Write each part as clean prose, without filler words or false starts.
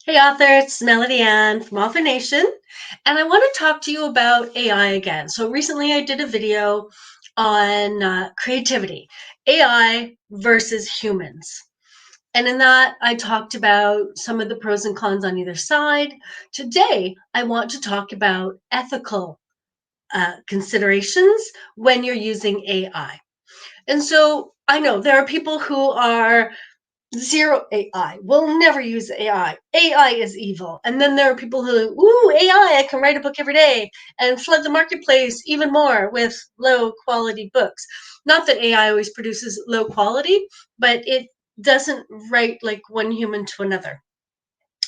Hey author, it's Melody Ann from Author Nation, and I want to talk to you about AI again. So recently I did a video on creativity, AI versus humans. And in that, I talked about some of the pros and cons on either side. Today, I want to talk about ethical considerations when you're using AI. And so I know there are people who are zero AI. We'll never use AI. AI is evil. And then there are people who, ooh, AI, I can write a book every day and flood the marketplace even more with low quality books. Not that AI always produces low quality, but it doesn't write like one human to another.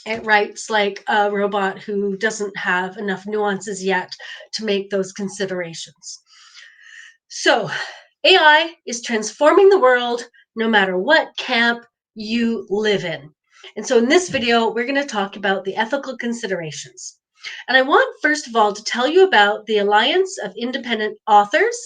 It writes like a robot who doesn't have enough nuances yet to make those considerations. So, AI is transforming the world no matter what camp you live in. And so, in this video, we're going to talk about the ethical considerations. And I want, first of all, to tell you about the Alliance of Independent Authors.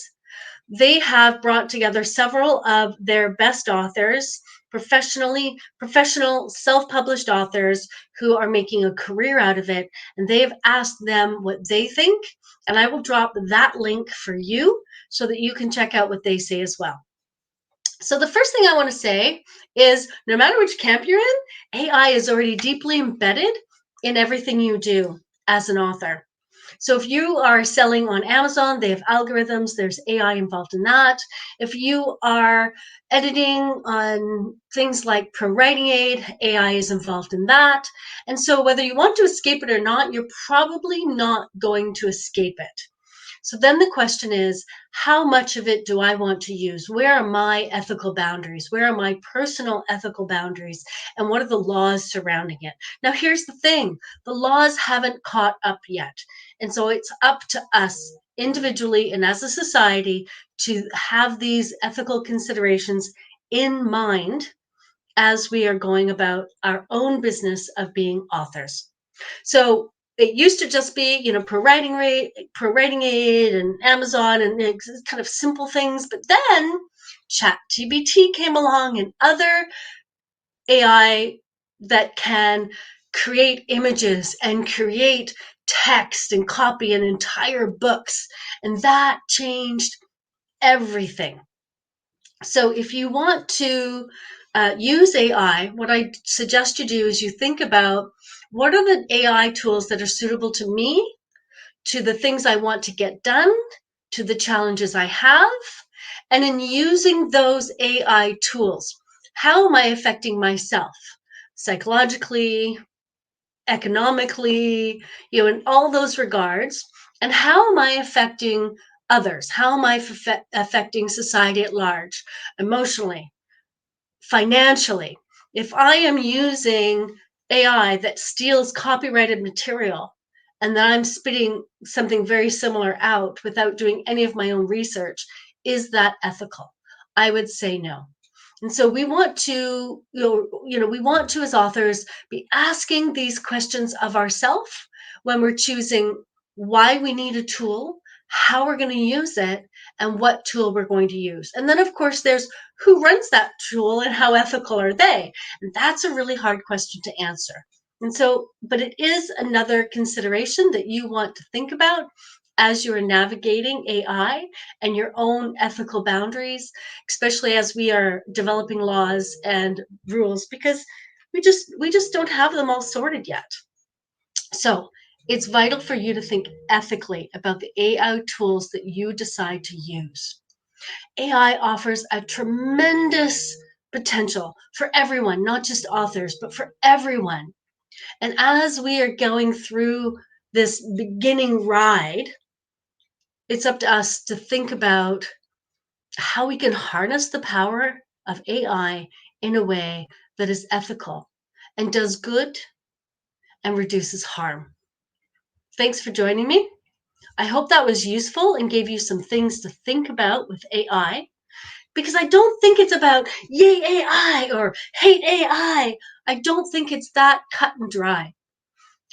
They have brought together several of their best authors, professional self-published authors who are making a career out of it, and they've asked them what they think, and I will drop that link for you so that you can check out what they say as well. So the first thing I want to say is no matter which camp you're in, AI is already deeply embedded in everything you do as an author. So if you are selling on Amazon, they have algorithms, there's AI involved in that. If you are editing on things like Pro Writing Aid, AI is involved in that. And so whether you want to escape it or not, you're probably not going to escape it. So then the question is, how much of it do I want to use? Where are my ethical boundaries? Where are my personal ethical boundaries? And what are the laws surrounding it? Now, here's the thing. The laws haven't caught up yet. And so it's up to us individually and as a society to have these ethical considerations in mind as we are going about our own business of being authors. So it used to just be, Pro Writing Aid and Amazon and kind of simple things. But then ChatGPT came along and other AI that can create images and create text and copy and entire books. And that changed everything. So if you want to use AI, what I suggest you do is you think about what are the AI tools that are suitable to me, to the things I want to get done, to the challenges I have, and in using those AI tools, how am I affecting myself psychologically, economically, in all those regards, and how am I affecting others? How am I affecting society at large, emotionally, financially? If I am using AI that steals copyrighted material and then I'm spitting something very similar out without doing any of my own research, is that ethical? I would say no. And so we want to, we want to, as authors, be asking these questions of ourselves when we're choosing why we need a tool, how we're going to use it, and what tool we're going to use. And then, of course, there's who runs that tool and how ethical are they? And that's a really hard question to answer. And so, but it is another consideration that you want to think about as you're navigating AI and your own ethical boundaries, especially as we are developing laws and rules, because we just don't have them all sorted yet. So it's vital for you to think ethically about the AI tools that you decide to use. AI offers a tremendous potential for everyone, not just authors, but for everyone. And as we are going through this beginning ride, it's up to us to think about how we can harness the power of AI in a way that is ethical and does good and reduces harm. Thanks for joining me. I hope that was useful and gave you some things to think about with AI, because I don't think it's about yay AI or hate AI. I don't think it's that cut and dry.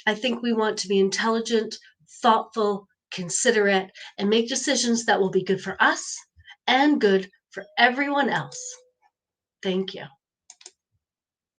I think we want to be intelligent, thoughtful, considerate, and make decisions that will be good for us and good for everyone else. Thank you.